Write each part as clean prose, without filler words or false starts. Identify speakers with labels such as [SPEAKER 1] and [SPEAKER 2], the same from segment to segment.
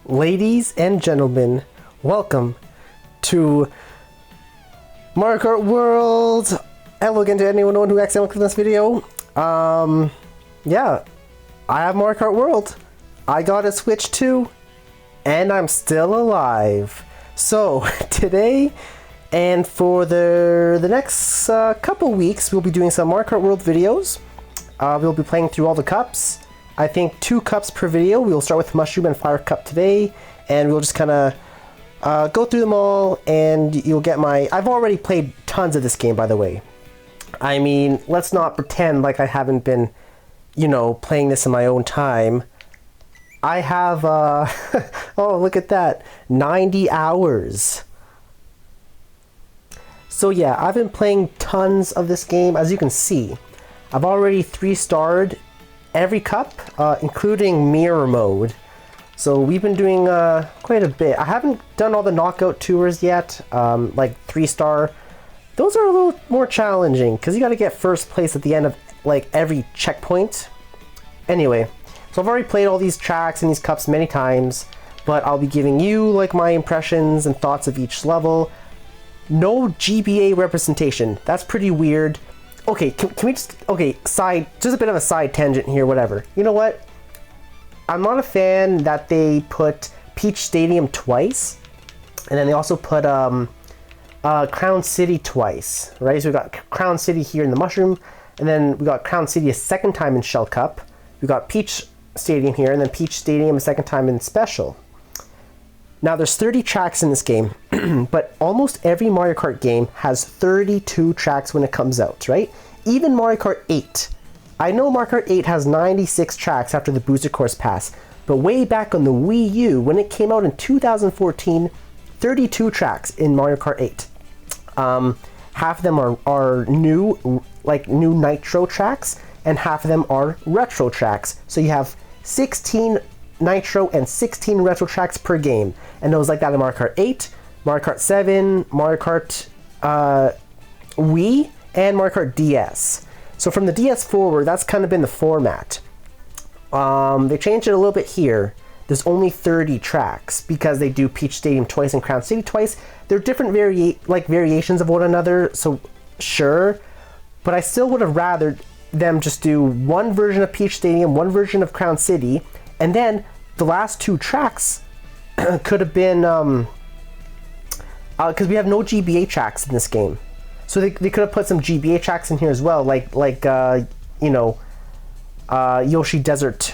[SPEAKER 1] Ladies and gentlemen, welcome to Mario Kart World. Hello again to anyone who accidentally clicked this video. Yeah, I have Mario Kart World. I got a Switch too, and I'm still alive. So today, and for the next couple weeks, we'll be doing some Mario Kart World videos. We'll be playing through all the cups. I think 2 cups per video. We'll start with Mushroom and Fire Cup today, and we'll just kind of go through them all, and you'll get my... I've already played tons of this game, by the way. I mean, let's not pretend like I haven't been, you know, playing this in my own time. I have, oh, look at that, 90 hours. So yeah, I've been playing tons of this game. As you can see, I've already 3-starred every cup, including mirror mode. So we've been doing quite a bit. I haven't done all the knockout tours yet, like 3-star. Those are a little more challenging because you got to get first place at the end of like every checkpoint. Anyway, so I've already played all these tracks and these cups many times, but I'll be giving you like my impressions and thoughts of each level. No GBA representation. That's pretty weird. Okay, can we just... Okay, just a bit of a side tangent here, whatever. You know what? I'm not a fan that they put Peach Stadium twice, and then they also put Crown City twice, right? So we got Crown City here in the Mushroom, and then we got Crown City a second time in Shell Cup. We got Peach Stadium here, and then Peach Stadium a second time in Special. Now, there's 30 tracks in this game, but almost every Mario Kart game has 32 tracks when it comes out, right? Even Mario Kart 8. I know Mario Kart 8 has 96 tracks after the Booster Course pass, but way back on the Wii U, when it came out in 2014, 32 tracks in Mario Kart 8. Half of them are new, like new Nitro tracks, and half of them are retro tracks. So you have 16 Nitro and 16 retro tracks per game, and it was like that in Mario Kart 8, Mario Kart 7, Mario Kart Wii, and Mario Kart DS. So from the DS forward, that's kind of been the format. They changed it a little bit here. There's only 30 tracks because they do Peach Stadium twice and Crown City twice. They're different variations of one another, so sure, but I still would have rather them just do one version of Peach Stadium, one version of Crown City, and then the last 2 tracks could have been, because we have no GBA tracks in this game. So they could have put some GBA tracks in here as well, like you know, Yoshi Desert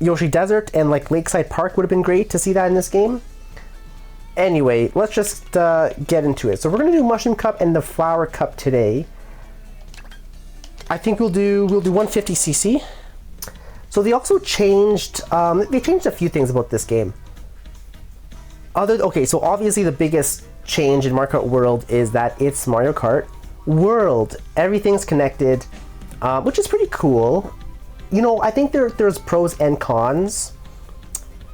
[SPEAKER 1] and like Lakeside Park would have been great to see that in this game. Anyway, let's just get into it. So we're gonna do Mushroom Cup and the Flower Cup today. I think we'll do 150cc. So they also changed, they changed a few things about this game. Okay, so obviously the biggest change in Mario Kart World is that it's Mario Kart World. Everything's connected, which is pretty cool. You know, I think there's pros and cons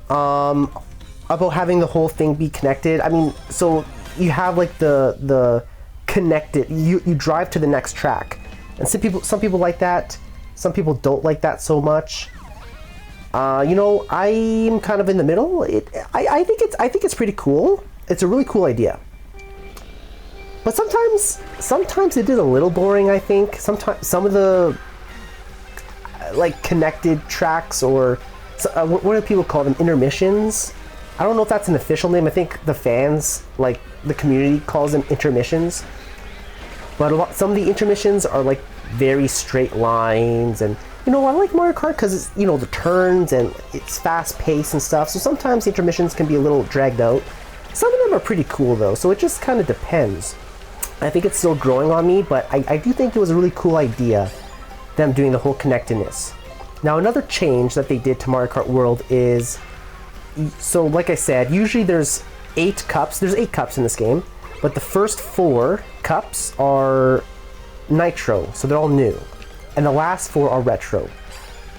[SPEAKER 1] about having the whole thing be connected. I mean, so you have like the connected, you drive to the next track. And some people like that. Some people don't like that so much. You know, I'm kind of in the middle. I think it's pretty cool. It's a really cool idea. But sometimes it is a little boring, I think. Sometimes some of the like connected tracks, or what do people call them? Intermissions. I don't know if that's an official name. I think the fans, like the community, calls them intermissions. But some of the intermissions are like very straight lines, and you know, I like Mario Kart because it's, you know, the turns and it's fast paced and stuff, so sometimes the intermissions can be a little dragged out. Some of them are pretty cool though, so it just kind of depends. I think it's still growing on me, but I do think it was a really cool idea, them doing the whole connectedness. Now, another change that they did to Mario Kart World is, so like I said, usually there's 8 cups. There's 8 cups in this game, but the first 4 cups are Nitro, so they're all new, and the last 4 are retro.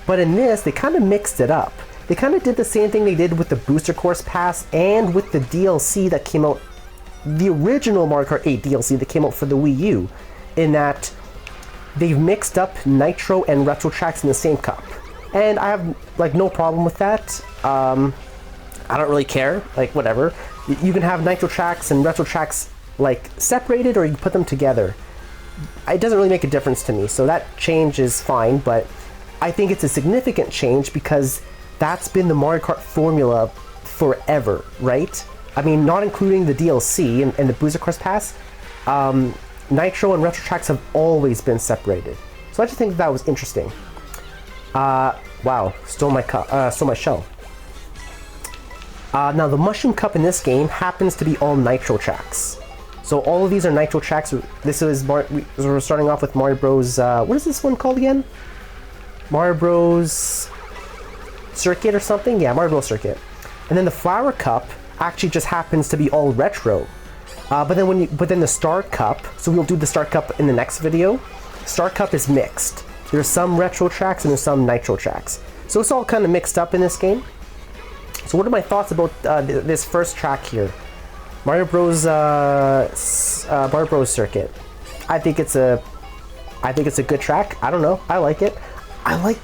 [SPEAKER 1] But in this, they kind of mixed it up. They kind of did the same thing they did with the Booster Course Pass and with the DLC that came out, the original Mario Kart 8 DLC that came out for the Wii U, in that they've mixed up Nitro and retro tracks in the same cup. And I have like no problem with that. I don't really care, like whatever. You can have nitro tracks and retro tracks like separated, or you can put them together. It doesn't really make a difference to me, so that change is fine, but I think it's a significant change because that's been the Mario Kart formula forever, right? I mean, not including the DLC and the Booster Course Pass, nitro and retro tracks have always been separated. So I just think that was interesting. Wow, stole my shell. Now the Mushroom Cup in this game happens to be all nitro tracks. So all of these are nitro tracks. This is we're starting off with Mario Bros. What is this one called again? Mario Bros. Circuit or something? Yeah, Mario Bros. Circuit. And then the Flower Cup actually just happens to be all retro. But then the Star Cup. So we'll do the Star Cup in the next video. Star Cup is mixed. There's some retro tracks and there's some nitro tracks. So it's all kind of mixed up in this game. So what are my thoughts about this first track here? Mario Bros. Mario Bros. Circuit. I think it's a good track. I don't know. I like it.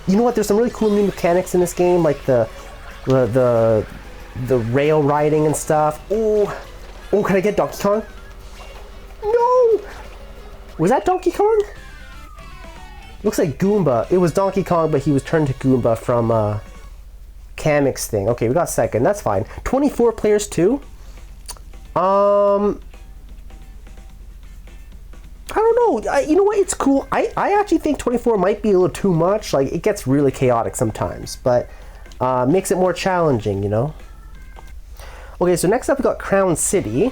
[SPEAKER 1] You know what? There's some really cool new mechanics in this game, like the rail riding and stuff. Oh, can I get Donkey Kong? No. Was that Donkey Kong? Looks like Goomba. It was Donkey Kong, but he was turned to Goomba from Kamek's thing. Okay, we got second. That's fine. 24 players too. I don't know. You know what? It's cool. I actually think 24 might be a little too much. Like, it gets really chaotic sometimes, but makes it more challenging, you know? Okay, so next up we got Crown City.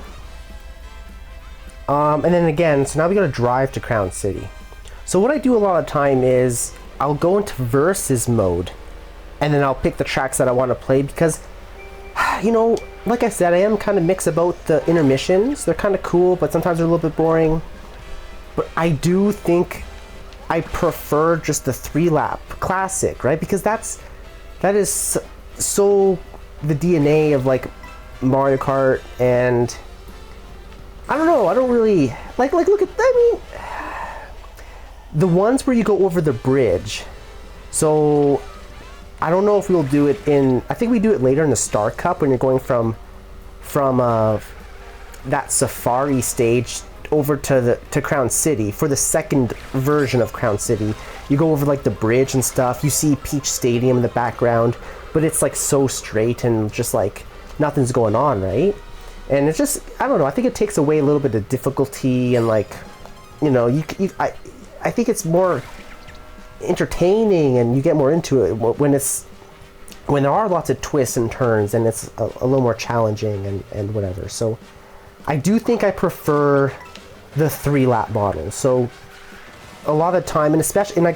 [SPEAKER 1] And then again, so now we gotta drive to Crown City. So what I do a lot of time is I'll go into versus mode, and then I'll pick the tracks that I want to play because, you know, like I said, I am kind of mixed about the intermissions. They're kind of cool, but sometimes they're a little bit boring. But I do think I prefer just the 3-lap classic, right? Because that is so the DNA of like Mario Kart, and I don't know. I don't really like look at. I mean, the ones where you go over the bridge. So I don't know if we'll do it in. I think we do it later in the Star Cup when you're going from that safari stage over to Crown City for the second version of Crown City. You go over like the bridge and stuff. You see Peach Stadium in the background, but it's like so straight and just like nothing's going on, right? And it's just, I don't know. I think it takes away a little bit of difficulty, and like, you know, I think it's more entertaining and you get more into it when there are lots of twists and turns and it's a little more challenging and whatever. So I do think I prefer the 3-lap model. So a lot of time, and especially, and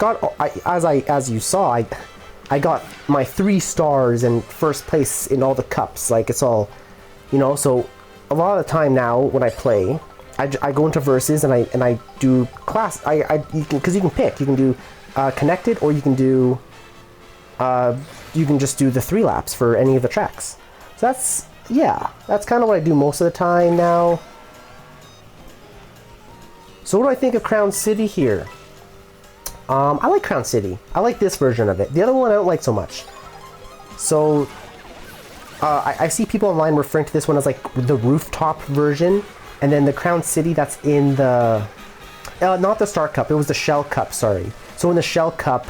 [SPEAKER 1] as you saw, I got my 3 stars and first place in all the cups. Like, it's all, you know. So a lot of the time now when I play, I go into versus and I do class. Because you can pick. You can do connected, or you can do you can just do the 3 laps for any of the tracks. So that's kind of what I do most of the time now. So what do I think of Crown City here? I like Crown City. I like this version of it. The other one I don't like so much. So I see people online referring to this one as like the rooftop version, and then the Crown City that's in the not the Star Cup. It was the Shell Cup. Sorry. So in the Shell Cup,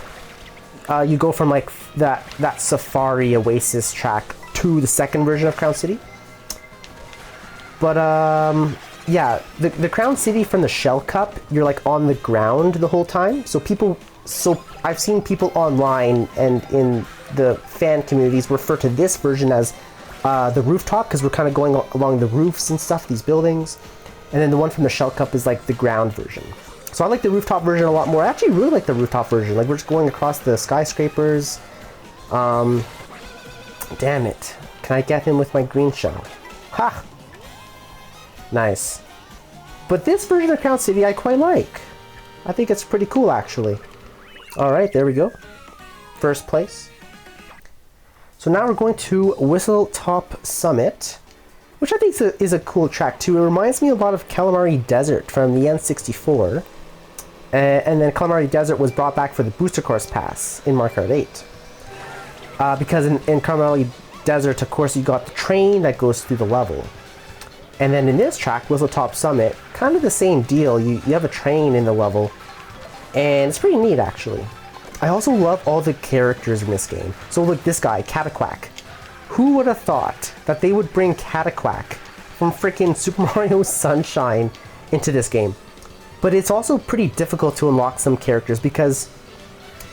[SPEAKER 1] you go from like that Safari Oasis track to the second version of Crown City. But yeah, the Crown City from the Shell Cup, you're like on the ground the whole time. So I've seen people online and in the fan communities refer to this version as the rooftop, because we're kind of going along the roofs and stuff, these buildings. And then the one from the Shell Cup is like the ground version. So I like the rooftop version a lot more. I actually really like the rooftop version. Like, we're just going across the skyscrapers. Damn it. Can I get him with my green shell? Ha! Nice. But this version of Crown City I quite like. I think it's pretty cool, actually. Alright, there we go. First place. So now we're going to Whistle Top Summit, which I think is a cool track too. It reminds me a lot of Calamari Desert from the N64. And then Calamari Desert was brought back for the Booster Course Pass in Mario Kart 8. Because in Calamari desert, of course, you got the train that goes through the level. And then in this track, Whistle Top Summit, kind of the same deal. You have a train in the level, and it's pretty neat, actually. I also love all the characters in this game. So look, this guy, Cataquack. Who would have thought that they would bring Cataquack from freaking Super Mario Sunshine into this game? But it's also pretty difficult to unlock some characters because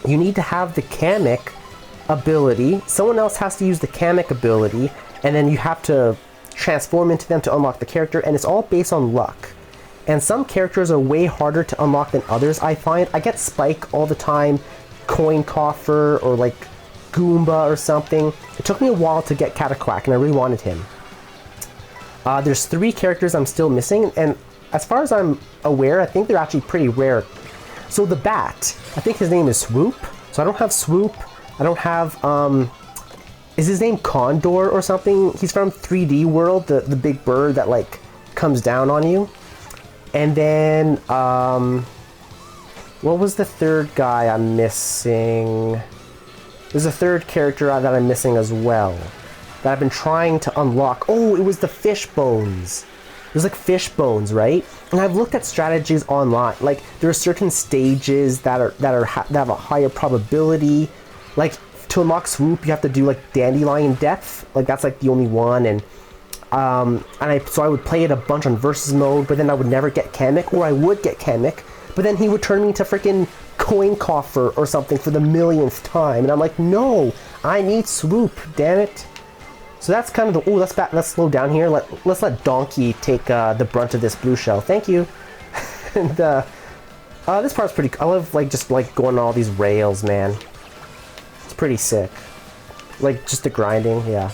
[SPEAKER 1] you need to have the Kamek ability. Someone else has to use the Kamek ability, and then you have to transform into them to unlock the character, and it's all based on luck. And some characters are way harder to unlock than others, I find. I get Spike all the time, Coin Coffer, or like Goomba or something. It took me a while to get Cataquack, and I really wanted him. There's 3 characters I'm still missing, and as far as I'm aware, I think they're actually pretty rare. So the Bat, I think his name is Swoop. So I don't have Swoop. I don't have, is his name Condor or something? He's from 3D World, the big bird that like comes down on you. And then, what was the third guy I'm missing? There's a third character that I'm missing as well, that I've been trying to unlock. Oh, it was the fish bones. There's like fish bones, right? And I've looked at strategies online. Like there are certain stages that have a higher probability. Like to unlock Swoop, you have to do like Dandelion Depth. Like that's like the only one. And so I would play it a bunch on versus mode, but then I would never get Kamek, or I would get Kamek, but then he would turn me into freaking Coin Coffer or something for the millionth time, and I'm like, no, I need Swoop, damn it. So that's kind of the, let's slow down here. Let's let Donkey take the brunt of this blue shell. Thank you. And this part's pretty. I love like just like going on all these rails, man. It's pretty sick. Like just the grinding, yeah.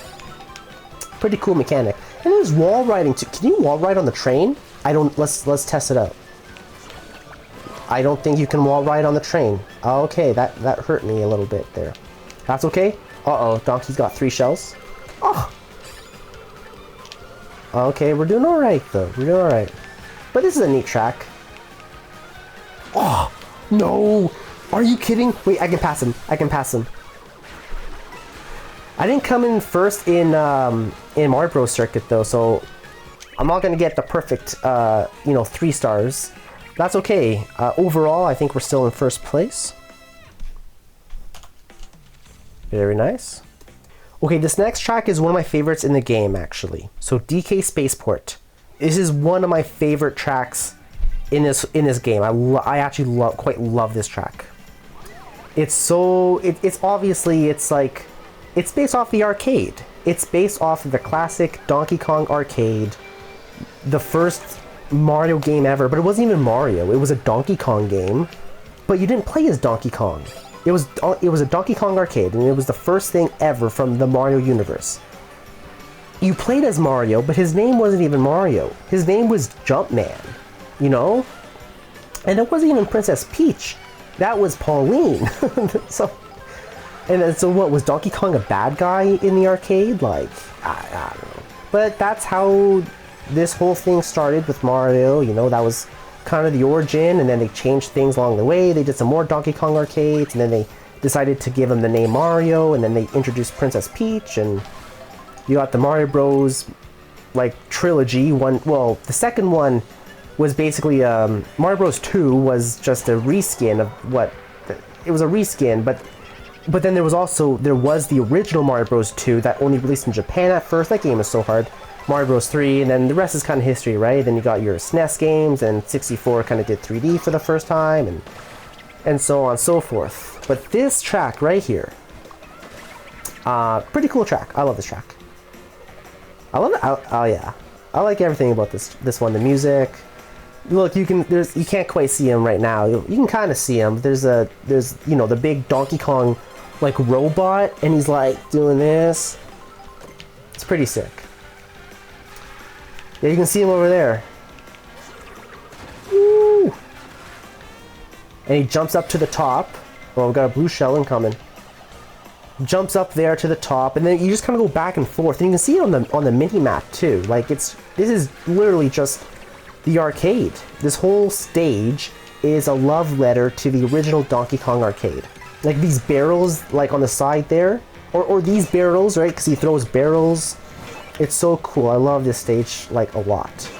[SPEAKER 1] Pretty cool mechanic. And there's wall riding too. Can you wall ride on the train? I don't. Let's test it out. I don't think you can wall ride on the train. Okay, that hurt me a little bit there. That's okay. Uh-oh, Donkey's got 3 shells. Oh. Okay, we're doing all right though. We're doing all right. But this is a neat track. Oh no! Are you kidding? Wait, I can pass him. I can pass him. I didn't come in first in Mario Bros. Circuit though, so I'm not gonna get the perfect 3 stars. That's okay. Overall, I think we're still in first place. Very nice. Okay, this next track is one of my favorites in the game, actually. So DK Spaceport. This is one of my favorite tracks in this game. I actually quite love this track. It's obviously it's based off the arcade. It's based off of the classic Donkey Kong arcade, the first Mario game ever, but it wasn't even Mario. It was a Donkey Kong game, but you didn't play as Donkey Kong. It was a Donkey Kong arcade, and it was the first thing ever from the Mario universe. You played as Mario, but his name wasn't even Mario. His name was Jumpman, you know? And it wasn't even Princess Peach. That was Pauline. So what, was Donkey Kong a bad guy in the arcade? Like, I don't know. But that's how this whole thing started with Mario, you know, that was kind of the origin, and then they changed things along the way. They did some more Donkey Kong arcades, and then they decided to give him the name Mario, and then they introduced Princess Peach, and you got the Mario Bros. Like trilogy. The second one was basically Mario Bros. 2 was just a reskin of it was a reskin, but then there was the original Mario Bros. 2 that only released in Japan at first. That game is so hard. Mario Bros. 3, and then the rest is kind of history, right? Then you got your SNES games, and 64 kind of did 3D for the first time, and so on and so forth. But this track right here, pretty cool track. I love this track. I love it. Oh yeah, I like everything about this one. The music. Look, you can't quite see him right now. You can kind of see him. There's the big Donkey Kong like robot, and he's like doing this. It's pretty sick. Yeah, you can see him over there. Woo! And he jumps up to the top. Well, we've got a blue shell incoming. Jumps up there to the top, and then you just kind of go back and forth, and you can see it on the mini map too. Like this is literally just the arcade. This whole stage is a love letter to the original Donkey Kong arcade. Like these barrels, like on the side there, or these barrels, right? Because he throws barrels. It's so cool. I love this stage like a lot.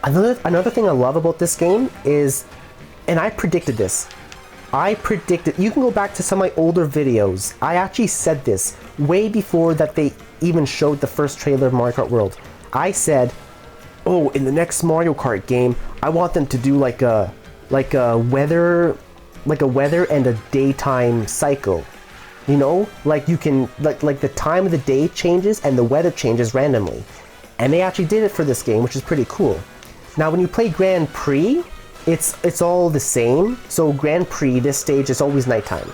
[SPEAKER 1] Another thing I love about this game is, and I predicted this. You can go back to some of my older videos. I actually said this way before that they even showed the first trailer of Mario Kart World. I said, oh, in the next Mario Kart game, I want them to do like a weather and a daytime cycle. You know, like you can like the time of the day changes and the weather changes randomly. And they actually did it for this game, which is pretty cool. Now when you play Grand Prix, it's all the same. So Grand Prix, this stage is always nighttime.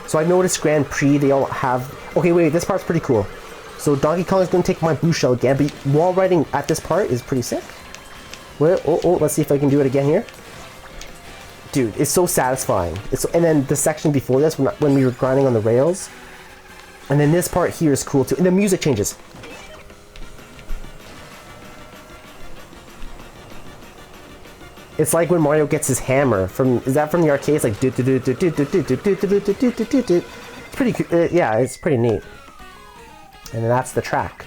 [SPEAKER 1] So I noticed Grand Prix, they all have... Okay, wait, this part's pretty cool. So Donkey Kong is going to take my blue shell again, but wall riding at this part is pretty sick. Well, let's see if I can do it again here. Dude, it's so satisfying. And then the section before this, when we were grinding on the rails. And then this part here is cool too. And the music changes. It's like when Mario gets his hammer from... Is that from the arcade? It's like... It's pretty... yeah, it's pretty neat. And then that's the track.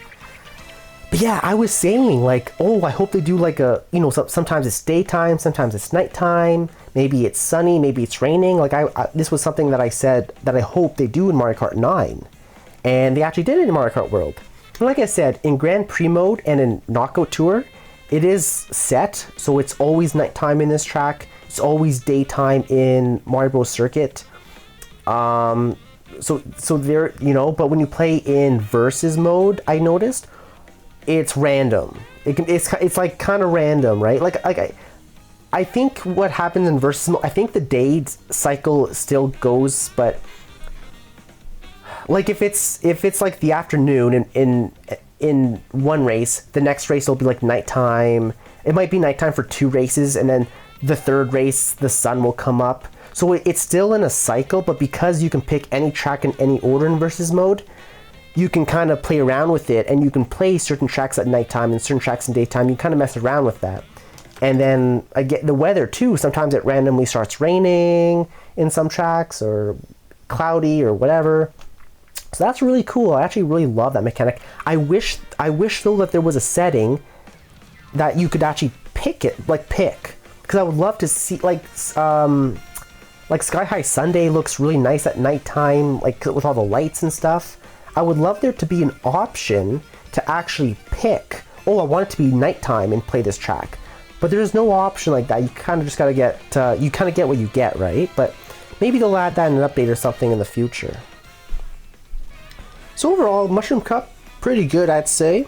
[SPEAKER 1] But yeah, I was saying like, oh, I hope they do like a... You know, sometimes it's daytime, sometimes it's nighttime. Maybe it's sunny, maybe it's raining. Like this was something that I said that I hope they do in Mario Kart 9. And they actually did it in Mario Kart World. And like I said, in Grand Prix mode and in Knockout Tour, it is set, so it's always nighttime in this track. It's always daytime in Mario Bros. Circuit. So there, you know, but when you play in versus mode, I noticed it's random. It's like kind of random, right? I think what happens in versus mode, I think the day cycle still goes, but like if it's like the afternoon in one race, the next race will be like nighttime. It might be nighttime for 2 races, and then the third race the sun will come up. So it's still in a cycle, but because you can pick any track in any order in versus mode, you can kind of play around with it, and you can play certain tracks at nighttime and certain tracks in daytime. You kind of mess around with that. And then I get the weather too. Sometimes it randomly starts raining in some tracks, or cloudy, or whatever. So that's really cool. I actually really love that mechanic. I wish though that there was a setting that you could actually pick, because I would love to see like Sky High Sunday looks really nice at nighttime, like with all the lights and stuff. I would love there to be an option to actually pick, oh, I want it to be nighttime and play this track. But there's no option like that. You kind of just gotta get, you kind of get what you get, right? But maybe they'll add that in an update or something in the future. So overall, Mushroom Cup, pretty good, I'd say.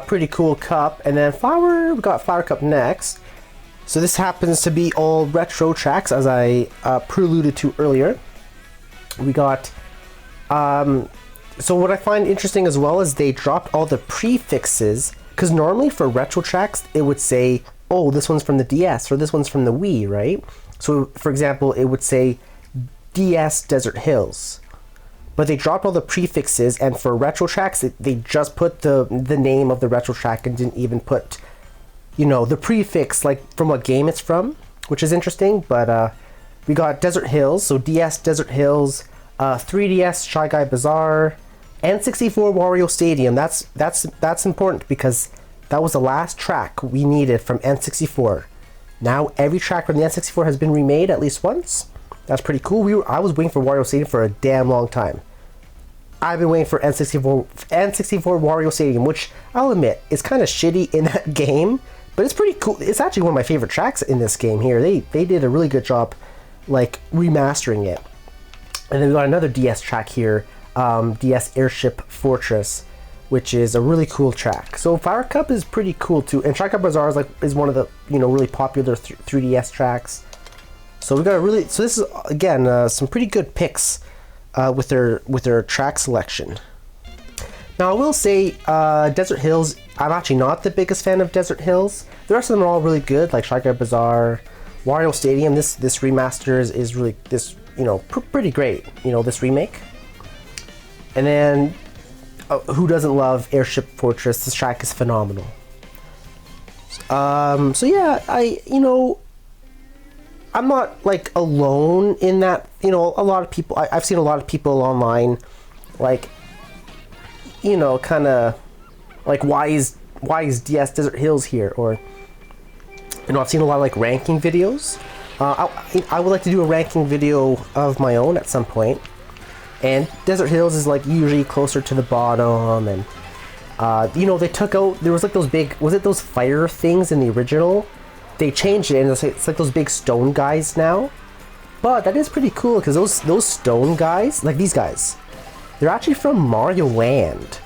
[SPEAKER 1] Pretty cool cup. And then we got Flower Cup next. So this happens to be all retro tracks, as I preluded to earlier. We got... so what I find interesting as well is they dropped all the prefixes, because normally for retro tracks, it would say, oh, this one's from the DS, or this one's from the Wii, right? So, for example, it would say DS Desert Hills. But they dropped all the prefixes, and for retro tracks, they just put the name of the retro track and didn't even put, you know, the prefix, like from what game it's from, which is interesting. But we got Desert Hills, so DS Desert Hills, 3DS Shy Guy Bazaar, N64 Wario Stadium. That's important because that was the last track we needed from N64. Now every track from the N64 has been remade at least once. That's pretty cool. I was waiting for Wario Stadium for a damn long time. I've been waiting for N64 Wario Stadium, which I'll admit is kind of shitty in that game, but it's pretty cool. It's actually one of my favorite tracks in this game here. They did a really good job, like remastering it. And then we got another DS track here, DS Airship Fortress, which is a really cool track. So Flower Cup is pretty cool too, and Shy Guy Bazaar is one of the really popular 3DS tracks. So we got so this is again some pretty good picks with their track selection. Now I will say Desert Hills, I'm actually not the biggest fan of Desert Hills. The rest of them are all really good, like Shy Guy Bazaar, Wario Stadium. This remaster is really pretty great. This remake. And then who doesn't love Airship Fortress? This track is phenomenal. So yeah, I'm not like alone in that. You know, a lot of people. I've seen a lot of people online, like, you know, kind of like why is DS Desert Hills here? Or, you know, I've seen a lot of like ranking videos. I would like to do a ranking video of my own at some point. And Desert Hills is like usually closer to the bottom, and you know, they took out, there was like those big, was it those fire things in the original? They changed it, and it's like those big stone guys now. But that is pretty cool because those stone guys, like these guys, they're actually from Mario Land.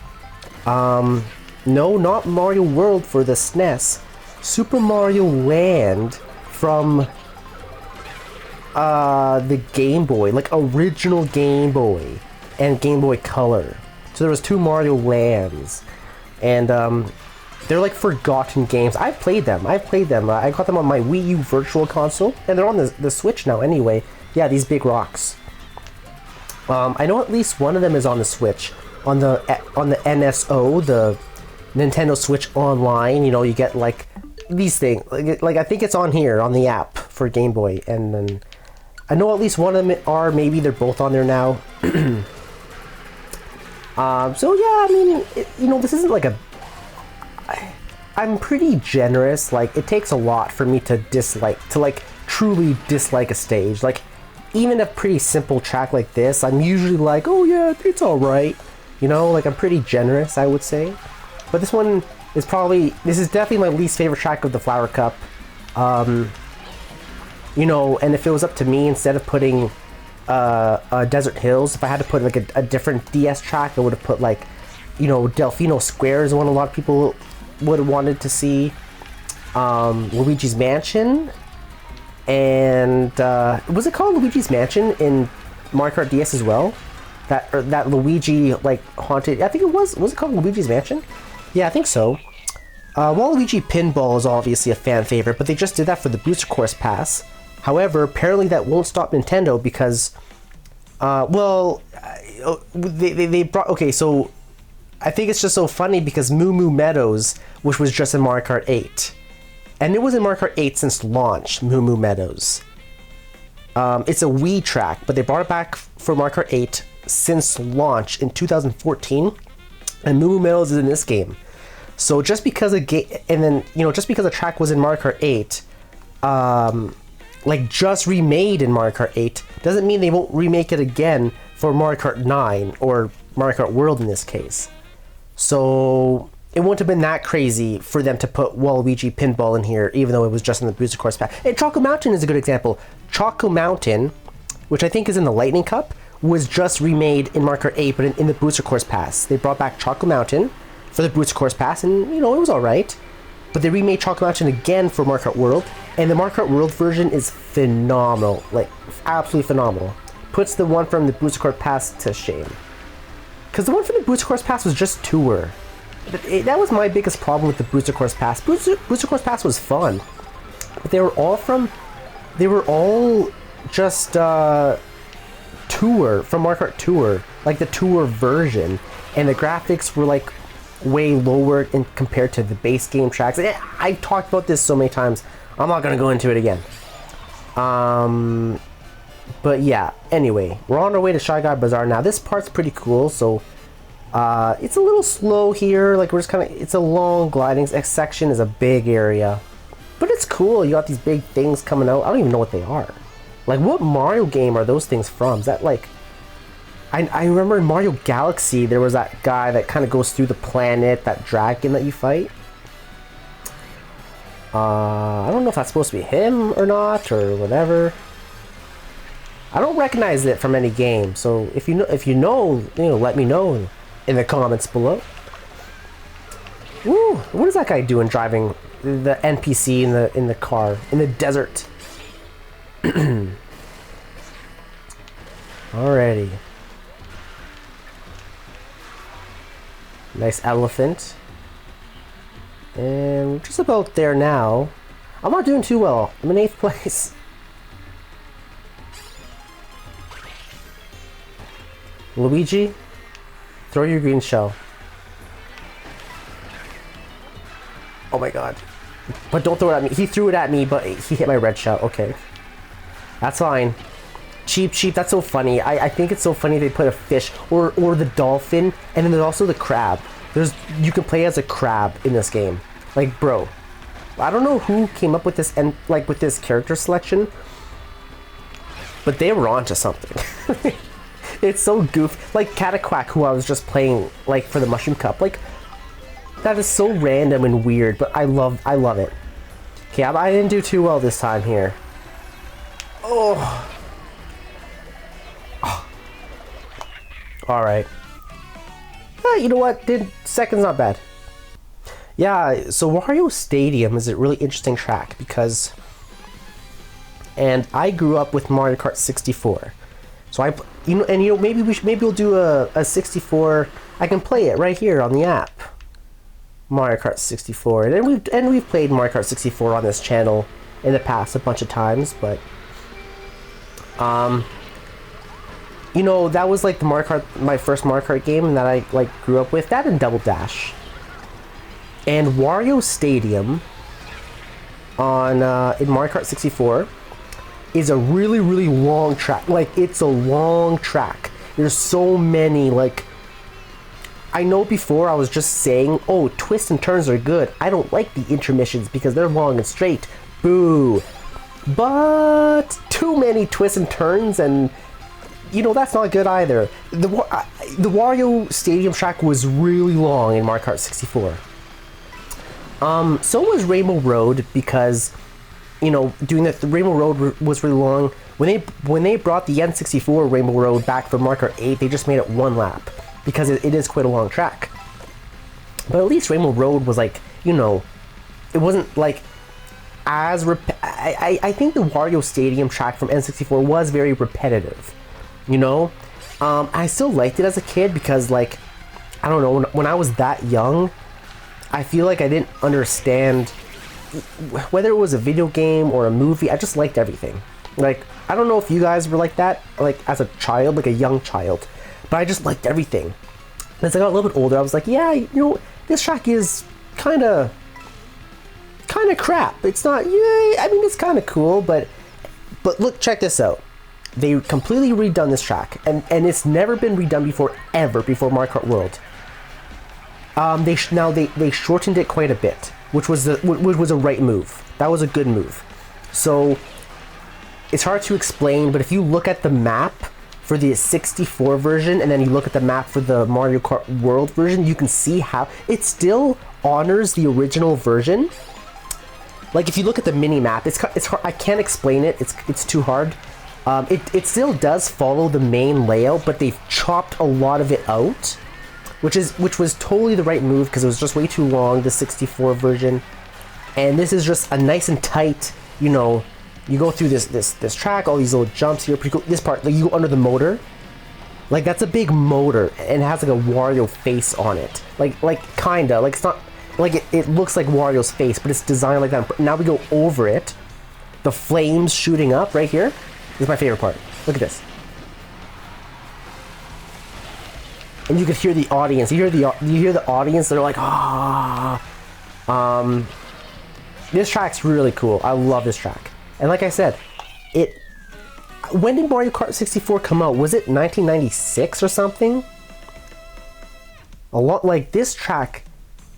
[SPEAKER 1] No, not Mario World for the SNES. Super Mario Land from the Game Boy, like original Game Boy and Game Boy Color. So there was 2 Mario Lands, and they're like forgotten games. I've played them. I got them on my Wii U Virtual Console, and they're on the Switch now anyway. Yeah, these big rocks. I know at least one of them is on the Switch, on the NSO, the Nintendo Switch Online. You know, you get like these things. Like I think it's on here on the app for Game Boy, and then I know at least one of them are. Maybe they're both on there now. So yeah, I mean, you know, this isn't like a. I'm pretty generous. Like, it takes a lot for me to like truly dislike a stage. Like, even a pretty simple track like this, I'm usually like, oh yeah, it's all right. You know, like I'm pretty generous, I would say. But this one is this is definitely my least favorite track of the Flower Cup. You know, and if it was up to me, instead of putting Desert Hills, if I had to put like a different DS track, I would have put like, you know, Delfino Square is one a lot of people would have wanted to see. Luigi's Mansion, and was it called Luigi's Mansion in Mario Kart DS as well? That Luigi like haunted. I think it was it called Luigi's Mansion? Yeah, I think so. Waluigi Pinball is obviously a fan favorite, but they just did that for the Booster Course Pass. However, apparently that won't stop Nintendo because, they brought, okay, so I think it's just so funny because Moo Moo Meadows, which was just in Mario Kart 8, and it was in Mario Kart 8 since launch, Moo Moo Meadows. It's a Wii track, but they brought it back for Mario Kart 8 since launch in 2014, and Moo Moo Meadows is in this game. So just because just because a track was in Mario Kart 8, like just remade in Mario Kart 8, doesn't mean they won't remake it again for Mario Kart 9 or Mario Kart World in this case. So it wouldn't have been that crazy for them to put Waluigi Pinball in here, even though it was just in the Booster Course Pack. And Choco Mountain is a good example. Choco Mountain, which I think is in the Lightning Cup, was just remade in Mario Kart 8, but in the Booster Course Pass. They brought back Choco Mountain for the Booster Course Pass, and, you know, it was alright. But they remade Choco Mountain again for Mario Kart World, and the Mario Kart World version is phenomenal. Like, absolutely phenomenal. Puts the one from the Booster Course Pass to shame. Because the one from the Booster Course Pass was just Tour. That was my biggest problem with the Booster Course Pass. Booster Course Pass was fun, but they were all just Tour, from Mario Kart Tour, like the Tour version, and the graphics were like way lower compared to the base game tracks. I've talked about this so many times, I'm not gonna go into it again. But yeah, anyway, we're on our way to Shy Guy Bazaar now. This part's pretty cool, so it's a little slow here. Like, we're just kind of, it's a long gliding. X section is a big area, but it's cool. You got these big things coming out. I don't even know what they are. Like, what Mario game are those things from? Is that like, I remember in Mario Galaxy there was that guy that kind of goes through the planet, that dragon that you fight. I don't know if that's supposed to be him or not, or whatever. I don't recognize it from any game, so if you know, let me know in the comments below. Woo! What is that guy doing driving the NPC in the car in the desert? Alrighty. Nice elephant. And we're just about there now. I'm not doing too well. I'm in 8th place. Luigi, throw your green shell. Oh my god. But don't throw it at me. He threw it at me, but he hit my red shell. Okay. That's fine. Cheap, cheap. That's so funny. I think it's so funny they put a fish or the dolphin, and then there's also the crab. You can play as a crab in this game. Like, bro, I don't know who came up with this and like with this character selection, but they were onto something. It's so goofy. Like Cataquack, who I was just playing like for the Mushroom Cup. Like, that is so random and weird, but I love it. Okay, I didn't do too well this time here. Oh. Alright. You know what? Second's not bad. Yeah, so Wario Stadium is a really interesting track because... And I grew up with Mario Kart 64. So maybe we'll do a 64... I can play it right here on the app. Mario Kart 64. And we've played Mario Kart 64 on this channel in the past a bunch of times, but... You know, that was like my first Mario Kart game that I like grew up with. That and Double Dash. And Wario Stadium in Mario Kart 64 is a really, really long track. Like, it's a long track. There's so many, like... I know before I was just saying, oh, twists and turns are good. I don't like the intermissions because they're long and straight. Boo. But too many twists and turns, and... You know, that's not good either. The Wario Stadium track was really long in Mario Kart 64. So was Rainbow Road because, you know, doing the Rainbow Road was really long. When they brought the N64 Rainbow Road back for Mario Kart 8, they just made it one lap because it is quite a long track. But at least Rainbow Road was like, you know, it wasn't like as I think the Wario Stadium track from N64 was very repetitive. You know, I still liked it as a kid because, like, I don't know, when I was that young, I feel like I didn't understand whether it was a video game or a movie. I just liked everything. Like, I don't know if you guys were like that, like, as a child, like a young child, but I just liked everything. As I got a little bit older, I was like, yeah, you know, this track is kind of crap. It's not, yeah, I mean, it's kind of cool, but look, check this out. They completely redone this track, and it's never been redone before, ever, before Mario Kart World. They shortened it quite a bit, which was a right move. That was a good move. So it's hard to explain, but if you look at the map for the 64 version, and then you look at the map for the Mario Kart World version, you can see how it still honors the original version. Like, if you look at the mini map, it's hard. I can't explain it. It's too hard. It still does follow the main layout, but they've chopped a lot of it out, which was totally the right move because it was just way too long, the 64 version. And this is just a nice and tight, you know, you go through this track, all these little jumps here, pretty cool. This part, like, you go under the motor, like, that's a big motor, and it has like a Wario face on it, like kinda, like, it's not like it looks like Wario's face, but it's designed like that. Now we go over it, the flames shooting up right here. This is my favorite part. Look at this. And you could hear the audience. You hear the audience. They're like, ah. This track's really cool. I love this track. And like I said, when did Mario Kart 64 come out? Was it 1996 or something? A lot like this track.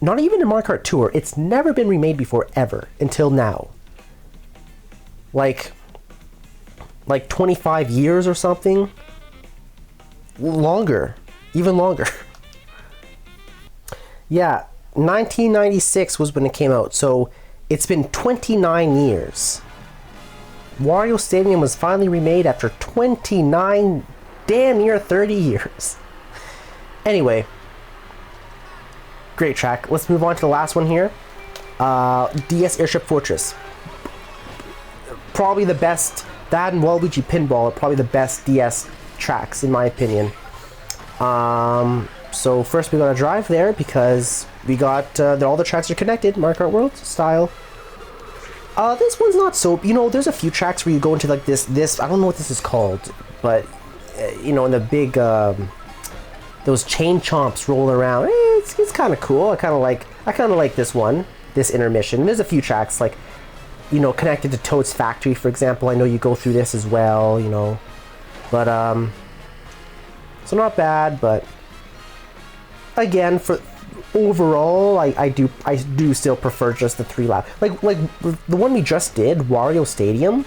[SPEAKER 1] Not even in Mario Kart Tour. It's never been remade before ever until now. Like 25 years or something. Longer. Even longer. Yeah, 1996 was when it came out, so it's been 29 years. Wario Stadium was finally remade after 29, damn near 30 years. Anyway, great track. Let's move on to the last one here. DS Airship Fortress. Probably the best. That and Waluigi Pinball are probably the best DS tracks, in my opinion. So first we gotta drive there because we got all the tracks are connected, Mario Kart World style. This one's not so, you know, there's a few tracks where you go into like this I don't know what this is called, but you know, in the big those chain chomps roll around. It's kind of cool. I kind of like this one, this intermission. There's a few tracks like you know, connected to Toad's factory, for example. I know you go through this as well, you know. But, so not bad, but again, for overall, I do still prefer just the 3 lap. Like the one we just did, Wario Stadium.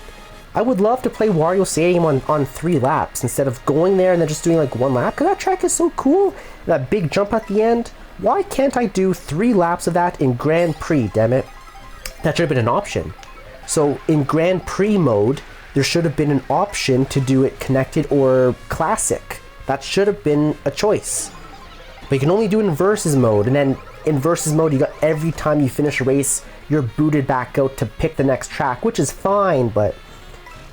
[SPEAKER 1] I would love to play Wario Stadium on 3 laps instead of going there and then just doing like 1 lap, because that track is so cool. That big jump at the end. Why can't I do 3 laps of that in Grand Prix, damn it? That should have been an option. So in Grand Prix mode, there should have been an option to do it connected or classic. That should have been a choice. But you can only do it in versus mode, and then in versus mode, you got every time you finish a race, you're booted back out to pick the next track, which is fine, but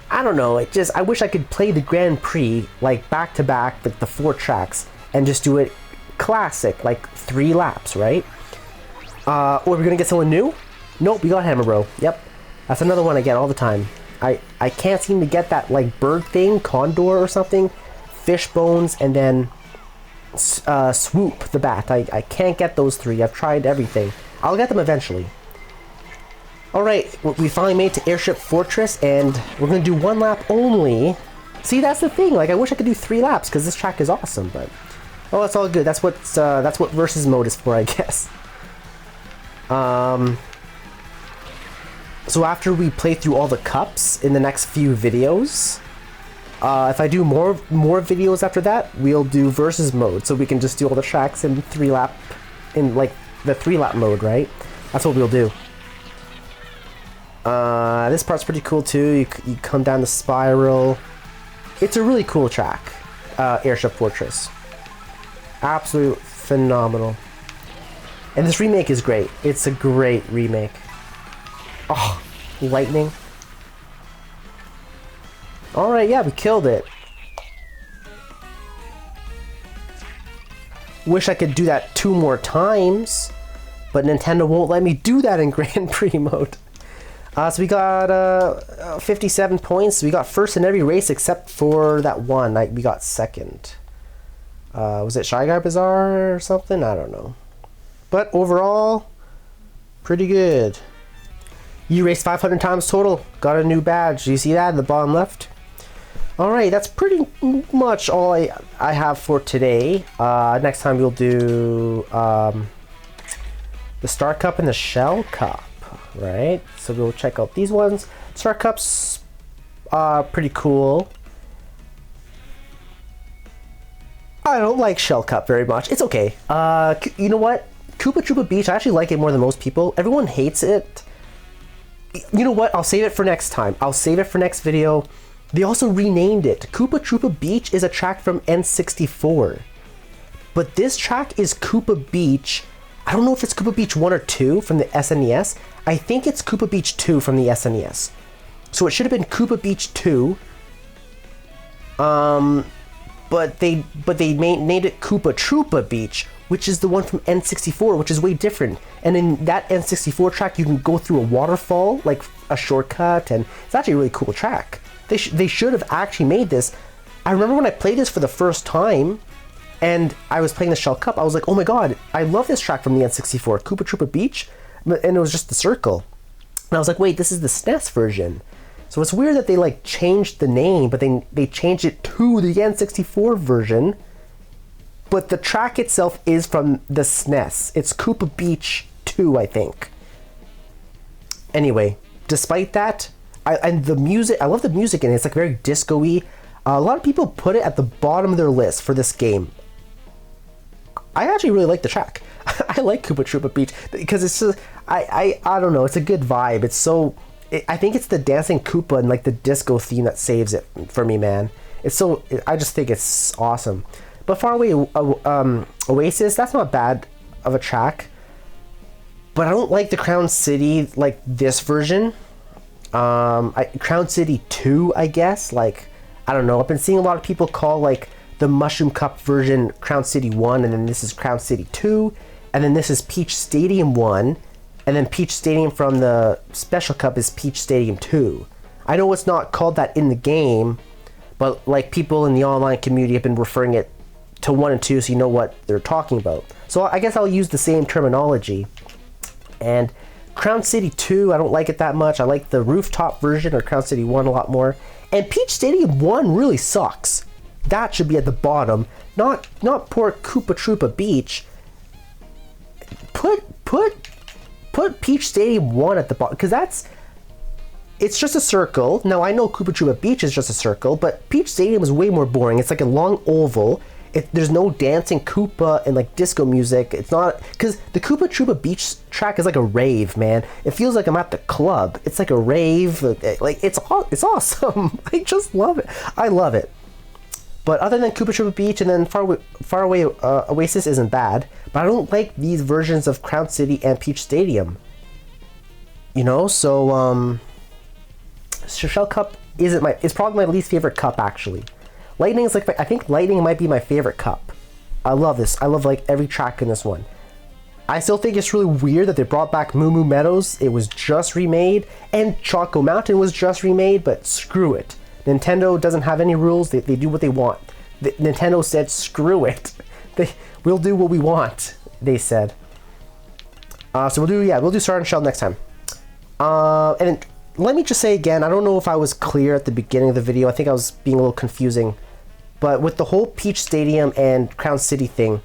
[SPEAKER 1] I don't know, I wish I could play the Grand Prix, like, back to back, like the 4 tracks, and just do it classic, like 3 laps, right? Or we're gonna get someone new? Nope, we got Hammer Bro. Yep. That's another one I get all the time. I can't seem to get that, like, bird thing, condor or something, fish bones, and then swoop the bat. I can't get those 3. I've tried everything. I'll get them eventually. Alright, we finally made it to Airship Fortress, and we're gonna do 1 lap only. See, that's the thing, like, I wish I could do 3 laps, because this track is awesome, but oh, that's all good. That's what versus mode is for, I guess. So after we play through all the cups in the next few videos, if I do more videos after that, we'll do versus mode, so we can just do all the tracks in 3 lap, in like the 3 lap mode, right? That's what we'll do. This part's pretty cool too. You come down the spiral. It's a really cool track, Airship Fortress. Absolute phenomenal. And this remake is great. It's a great remake. Oh, lightning. Alright, yeah, we killed it. Wish I could do that 2 more times, but Nintendo won't let me do that in Grand Prix mode. So we got 57 points. We got first in every race except for that one. We got second. Was it Shy Guy Bazaar or something? I don't know. But overall, pretty good. You raced 500 times total. Got a new badge. Do you see that in the bottom left? Alright, that's pretty much all I have for today. Next time we'll do the Star Cup and the Shell Cup. Right, so we'll check out these ones. Star Cup's pretty cool. I don't like Shell Cup very much. It's okay. You know what? Koopa Troopa Beach, I actually like it more than most people. Everyone hates it. You know what? I'll save it for next time. I'll save it for next video. They also renamed it. Koopa Troopa Beach is a track from N64. But this track is Koopa Beach. I don't know if it's Koopa Beach 1 or 2 from the SNES. I think it's Koopa Beach 2 from the SNES. So it should have been Koopa Beach 2. But they named it Koopa Troopa Beach, which is the one from N64, which is way different. And in that N64 track, you can go through a waterfall, like a shortcut, and it's actually a really cool track. They should have actually made this. I remember when I played this for the first time, and I was playing the Shell Cup, I was like, oh my god, I love this track from the N64, Koopa Troopa Beach, and it was just the circle. And I was like, wait, this is the SNES version. So it's weird that they like changed the name, but they changed it to the N64 version, but the track itself is from the SNES. It's Koopa Beach 2, I think. Anyway, despite that, and the music, I love the music in it. It's like very disco-y. A lot of people put it at the bottom of their list for this game. I actually really like the track. I like Koopa Troopa Beach because it's just, I don't know, it's a good vibe. It's so, I think it's the dancing Koopa and like the disco theme that saves it for me, man. It's so, I just think it's awesome. But Far Away Oasis, that's not bad of a track. But I don't like the Crown City, like this version. Crown City 2, I guess. Like, I don't know. I've been seeing a lot of people call like the Mushroom Cup version Crown City 1, and then this is Crown City 2, and then this is Peach Stadium 1, and then Peach Stadium from the Special Cup is Peach Stadium 2. I know it's not called that in the game, but like people in the online community have been referring it to 1 and 2, so you know what they're talking about. So I guess I'll use the same terminology. And Crown City 2, I don't like it that much. I like the rooftop version or Crown City 1 a lot more. And Peach Stadium 1 really sucks. That should be at the bottom. Not poor Koopa Troopa Beach. Put Peach Stadium 1 at the bottom, because it's just a circle. Now, I know Koopa Troopa Beach is just a circle, but Peach Stadium is way more boring. It's like a long oval. There's no dancing Koopa and like disco music. It's not, because the Koopa Troopa Beach track is like a rave, man. It feels like I'm at the club. It's like a rave. Like it's awesome. I just love it. I love it. But other than Koopa Troopa Beach and then Far Away Oasis isn't bad. But I don't like these versions of Crown City and Peach Stadium. You know, so Shell Cup is probably my least favorite cup, actually. Lightning is like I think Lightning might be my favorite cup. I love this. I love like every track in this one. I still think it's really weird that they brought back Moo Moo Meadows. It was just remade, and Choco Mountain was just remade, but screw it. Nintendo doesn't have any rules. They do what they want. Nintendo said screw it. We'll do what we want, they said. So we'll do Star and Shell next time. And then, let me just say again, I don't know if I was clear at the beginning of the video. I think I was being a little confusing. But with the whole Peach Stadium and Crown City thing,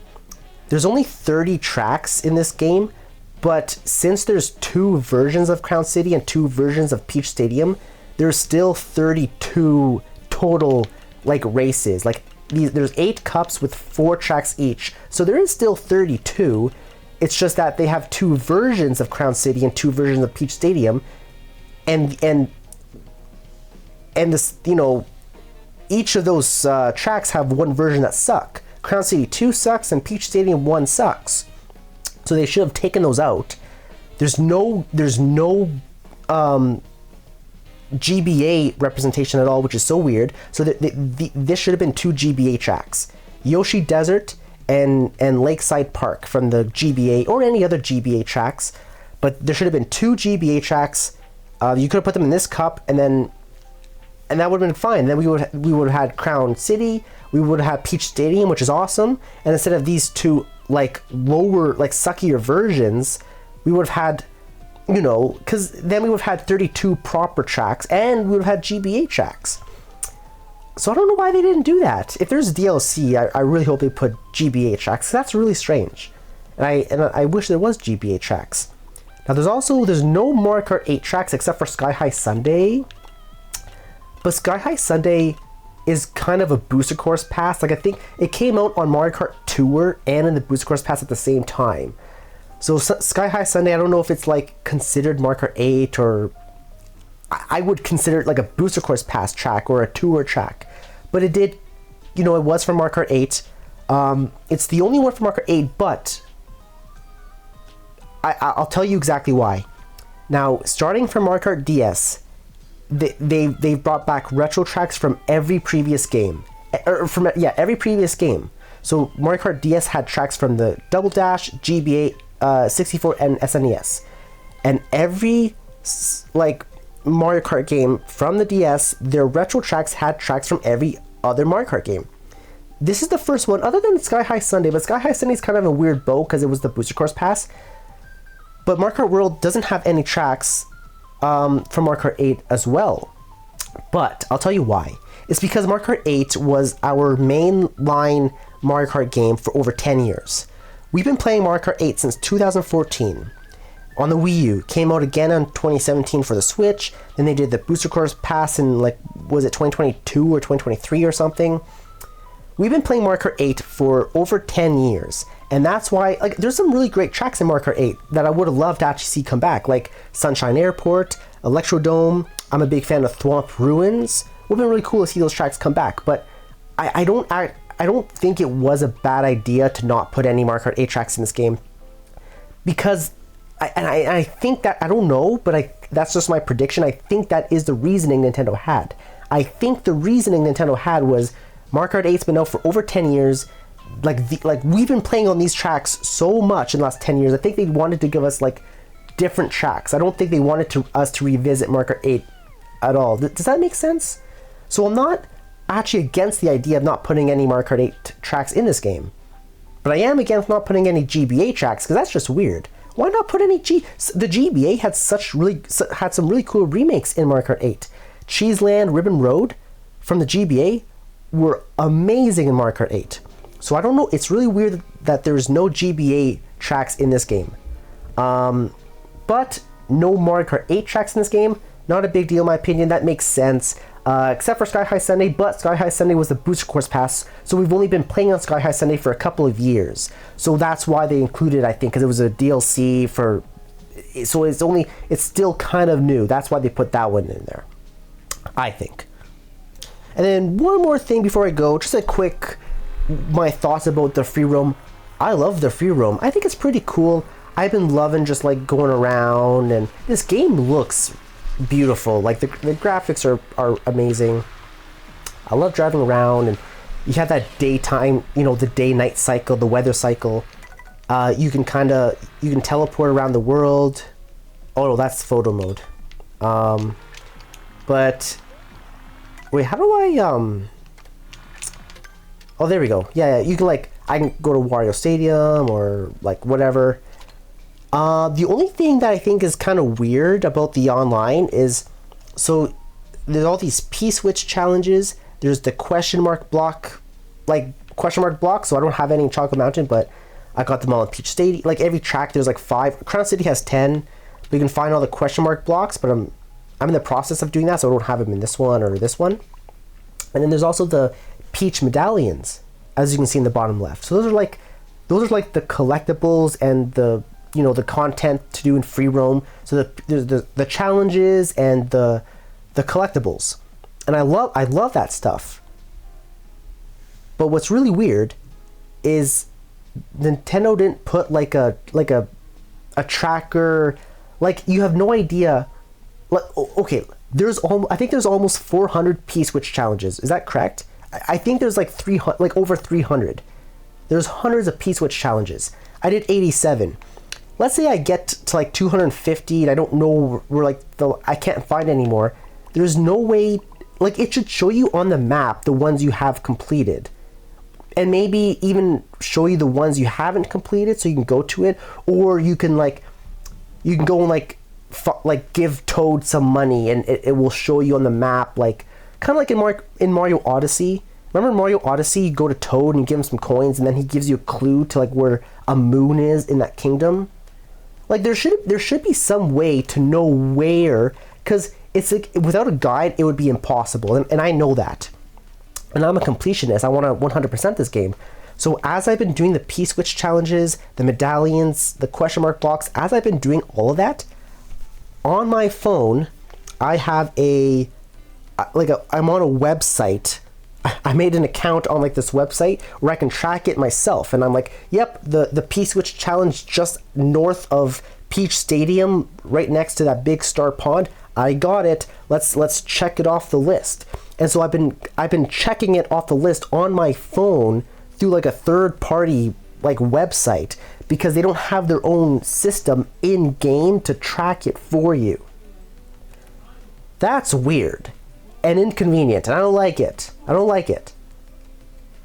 [SPEAKER 1] there's only 30 tracks in this game. But since there's 2 versions of Crown City and 2 versions of Peach Stadium, there's still 32 total like races. Like there's 8 cups with 4 tracks each. So there is still 32. It's just that they have 2 versions of Crown City and 2 versions of Peach Stadium. And this, you know, each of those tracks have one version that suck. Crown City 2 sucks and Peach Stadium 1 sucks. So they should have taken those out. There's no GBA representation at all, which is so weird. So this should have been 2 GBA tracks. Yoshi Desert and Lakeside Park from the GBA or any other GBA tracks. But there should have been 2 GBA tracks. You could have put them in this cup, and that would have been fine. Then we would have had Crown City, we would have had Peach Stadium, which is awesome. And instead of these 2 like lower, like suckier versions, we would have had, you know, because then we would have had 32 proper tracks, and we would have had GBA tracks. So I don't know why they didn't do that. If there's DLC, I really hope they put GBA tracks. That's really strange, and I wish there was GBA tracks. Now there's no Mario Kart 8 tracks except for Sky High Sundae. But Sky High Sundae is kind of a Booster Course pass. Like I think it came out on Mario Kart Tour and in the Booster Course pass at the same time. So Sky High Sundae, I don't know if it's like considered Mario Kart 8 or I would consider it like a Booster Course pass track or a tour track. But it did, you know, it was from Mario Kart 8. It's the only one from Mario Kart 8, but I'll tell you exactly why. Now, starting from Mario Kart DS, they've brought back retro tracks from every previous game. Every previous game. So Mario Kart DS had tracks from the Double Dash, GBA, 64, and SNES. And every like Mario Kart game from the DS, their retro tracks had tracks from every other Mario Kart game. This is the first one, other than Sky High Sundae, but Sky High Sundae is kind of a weird bow because it was the Booster Course pass. But Mario Kart World doesn't have any tracks from Mario Kart 8 as well. But I'll tell you why. It's because Mario Kart 8 was our mainline Mario Kart game for over 10 years. We've been playing Mario Kart 8 since 2014 on the Wii U. Came out again in 2017 for the Switch. Then they did the Booster Course pass in, like, was it 2022 or 2023 or something? We've been playing Mario Kart 8 for over 10 years. And that's why, like, there's some really great tracks in Mario Kart 8 that I would have loved to actually see come back, like Sunshine Airport, Electrodome. I'm a big fan of Thwomp Ruins. It would have been really cool to see those tracks come back, but I don't think it was a bad idea to not put any Mario Kart 8 tracks in this game, because I think that, I don't know, but that's just my prediction. I think that is the reasoning Nintendo had. I think the reasoning Nintendo had was Mario Kart 8's been out for over 10 years. Like we've been playing on these tracks so much in the last 10 years. I think they wanted to give us like different tracks. I don't think they wanted us to revisit Mario Kart 8 at all. Does that make sense? So I'm not actually against the idea of not putting any Mario Kart 8 tracks in this game, but I am against not putting any GBA tracks because that's just weird. Why not put any the GBA had had some really cool remakes in Mario Kart 8. Cheeseland, Ribbon Road from the GBA were amazing in Mario Kart 8. So I don't know, it's really weird that there's no GBA tracks in this game. But no Mario Kart 8 tracks in this game, not a big deal in my opinion, that makes sense. Except for Sky High Sunday, but Sky High Sunday was the booster course pass, so we've only been playing on Sky High Sunday for a couple of years. So that's why they included, I think, because it was a DLC for... So it's still kind of new. That's why they put that one in there, I think. And then one more thing before I go, just a quick... my thoughts about the free roam. I love the free roam. I think it's pretty cool. I've been loving just like going around, and this game looks beautiful. Like the graphics are amazing. I love driving around, and you have that daytime, you know, the day-night cycle, the weather cycle. You can teleport around the world. Oh no, that's photo mode. But wait, how do I oh, there we go. Yeah, you can like, I can go to Wario Stadium or like whatever. The only thing that I think is kind of weird about the online is, so there's all these P-switch challenges. There's the question mark block, so I don't have any in Chocolate Mountain, but I got them all in Peach Stadium. Like every track, there's like 5. Crown City has 10, but you can find all the question mark blocks, but I'm in the process of doing that, so I don't have them in this one or this one. And then there's also the Peach medallions, as you can see in the bottom left. So those are like the collectibles and the, you know, the content to do in free roam. So there's the challenges and the collectibles, and I love that stuff. But what's really weird is Nintendo didn't put like a tracker. Like, you have no idea. Like, okay, I think there's almost 400 P-switch challenges. Is that correct? I think there's like 300, like over 300. There's hundreds of P-switch challenges. I did 87. Let's say I get to like 250 and I don't know where like I can't find any more. There's no way, like, it should show you on the map the ones you have completed, and maybe even show you the ones you haven't completed so you can go to it, or you can go and like give Toad some money and it will show you on the map, like kind of like in Mario Odyssey. Remember Mario Odyssey, you go to Toad and you give him some coins, and then he gives you a clue to like where a moon is in that kingdom. Like, there should be some way to know where, because it's like, without a guide it would be impossible, and I know that. And I'm a completionist. I want to 100% this game. So as I've been doing the P-switch challenges, the medallions, the question mark blocks, as I've been doing all of that, on my phone, I have I'm on a website. I made an account on like this website where I can track it myself, and I'm like, yep, the P-switch challenge just north of Peach Stadium, right next to that big star pond. I got it. Let's check it off the list. And so I've been checking it off the list on my phone through like a third party like website, because they don't have their own system in game to track it for you. That's weird and inconvenient, and I don't like it.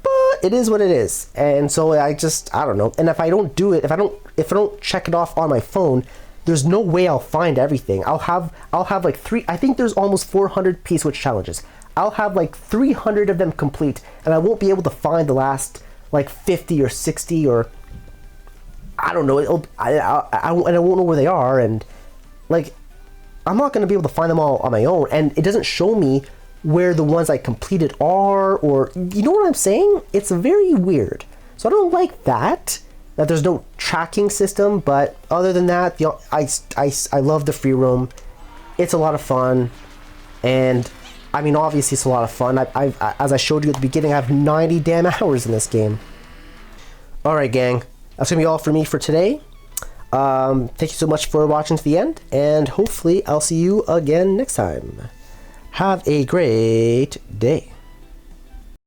[SPEAKER 1] But it is what it is. And so I don't know. And if I don't do it, if I don't check it off on my phone, there's no way I'll find everything. I'll have like I think there's almost 400 P-switch challenges. I'll have like 300 of them complete, and I won't be able to find the last like 50 or 60, or I don't know. I won't know where they are, and like, I'm not going to be able to find them all on my own, and it doesn't show me where the ones I completed are, or, you know what I'm saying? It's very weird. So I don't like that there's no tracking system, but other than that, I love the free roam. It's a lot of fun, and I mean, obviously it's a lot of fun. As I showed you at the beginning, I have 90 damn hours in this game. Alright, gang. That's going to be all for me for today. Thank you so much for watching to the end, and hopefully I'll see you again next time. Have a great day.